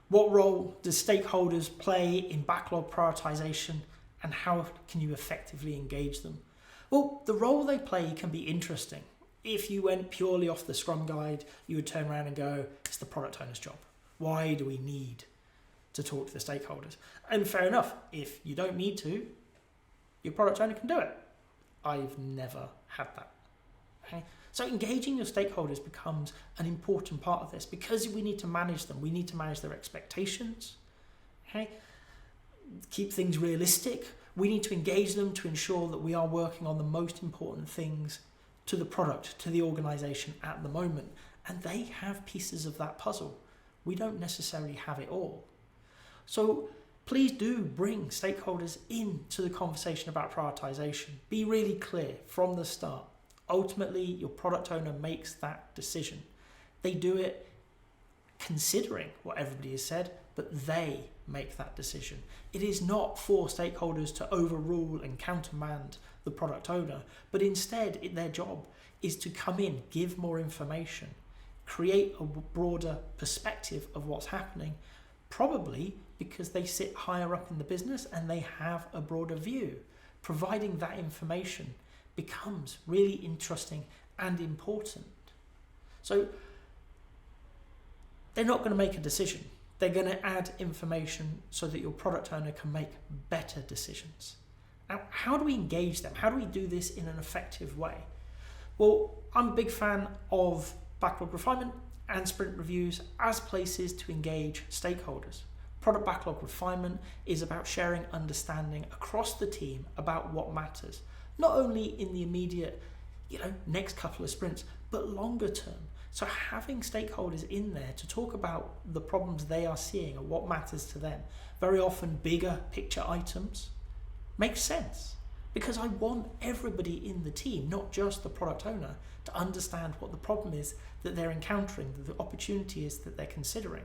What role does stakeholders play in backlog prioritization, and how can you effectively engage them? Well, the role they play can be interesting. If you went purely off the Scrum guide, you would turn around and go, it's the product owner's job. Why do we need to talk to the stakeholders? And fair enough, if you don't need to, your product owner can do it. I've never had that. Okay? So engaging your stakeholders becomes an important part of this because we need to manage them. We need to manage their expectations. Okay? Keep things realistic. We need to engage them to ensure that we are working on the most important things to the product, to the organization at the moment. And they have pieces of that puzzle. We don't necessarily have it all. So please do bring stakeholders into the conversation about prioritization. Be really clear from the start. Ultimately, your product owner makes that decision. They do it considering what everybody has said, but they make that decision. It is not for stakeholders to overrule and countermand the product owner, but instead their job is to come in, give more information, create a broader perspective of what's happening, probably because they sit higher up in the business and they have a broader view. Providing that information becomes really interesting and important. So they're not going to make a decision. They're going to add information so that your product owner can make better decisions. Now, how do we engage them? How do we do this in an effective way? Well, I'm a big fan of backlog refinement and sprint reviews as places to engage stakeholders. Product backlog refinement is about sharing understanding across the team about what matters, not only in the immediate, next couple of sprints, but longer term. So having stakeholders in there to talk about the problems they are seeing and what matters to them, very often bigger picture items, makes sense. Because I want everybody in the team, not just the product owner, to understand what the problem is that they're encountering, the opportunity is that they're considering.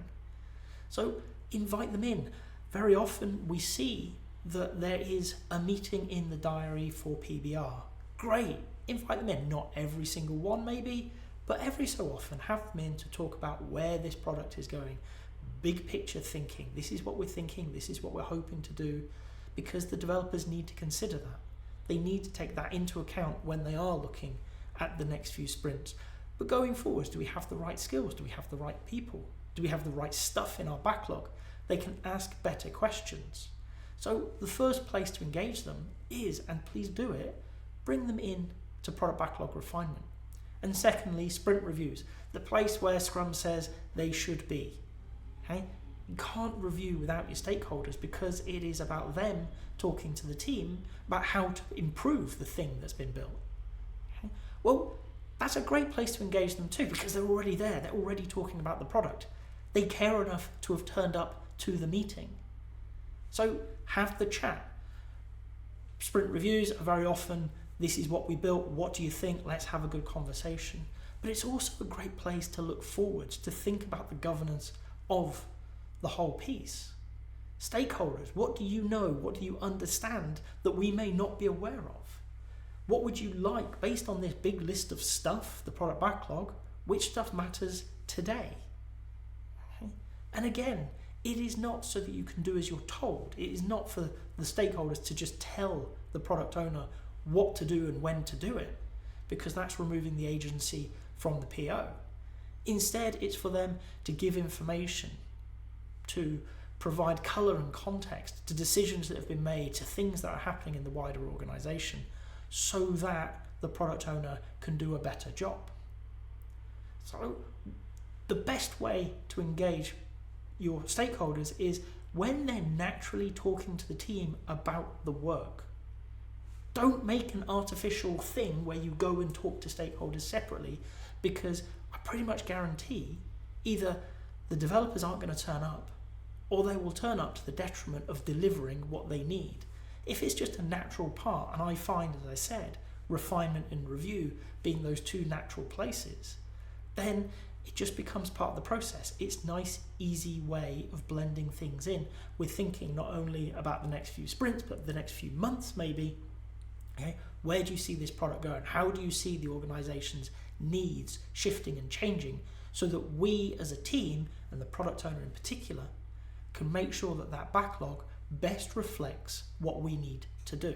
So invite them in. Very often we see that there is a meeting in the diary for PBR. Great, invite them in. Not every single one maybe, but every so often have them in to talk about where this product is going. Big picture thinking. This is what we're thinking, this is what we're hoping to do, because the developers need to consider that. They need to take that into account when they are looking at the next few sprints. But going forwards, do we have the right skills? Do we have the right people? Do we have the right stuff in our backlog? They can ask better questions. So the first place to engage them is, and please do it, bring them in to product backlog refinement. And secondly, sprint reviews, the place where Scrum says they should be. Okay? You can't review without your stakeholders because it is about them talking to the team about how to improve the thing that's been built. Okay? Well, that's a great place to engage them too because they're already there. They're already talking about the product. They care enough to have turned up to the meeting. So have the chat. Sprint reviews are very often, this is what we built, what do you think? Let's have a good conversation. But it's also a great place to look forwards, to think about the governance of the whole piece. Stakeholders, what do you know? What do you understand that we may not be aware of? What would you like, based on this big list of stuff, the product backlog, which stuff matters today? Okay. And again, it is not so that you can do as you're told. It is not for the stakeholders to just tell the product owner what to do and when to do it, because that's removing the agency from the PO. Instead, it's for them to give information, to provide colour and context to decisions that have been made, to things that are happening in the wider organisation, so that the product owner can do a better job. So the best way to engage your stakeholders is when they're naturally talking to the team about the work. Don't make an artificial thing where you go and talk to stakeholders separately, because I pretty much guarantee either the developers aren't going to turn up or they will turn up to the detriment of delivering what they need. If it's just a natural part, and I find, as I said, refinement and review being those two natural places, then it just becomes part of the process. It's a nice, easy way of blending things in. We're thinking not only about the next few sprints, but the next few months maybe. Okay? Where do you see this product going? How do you see the organization's needs shifting and changing so that we as a team, and the product owner in particular, can make sure that that backlog best reflects what we need to do.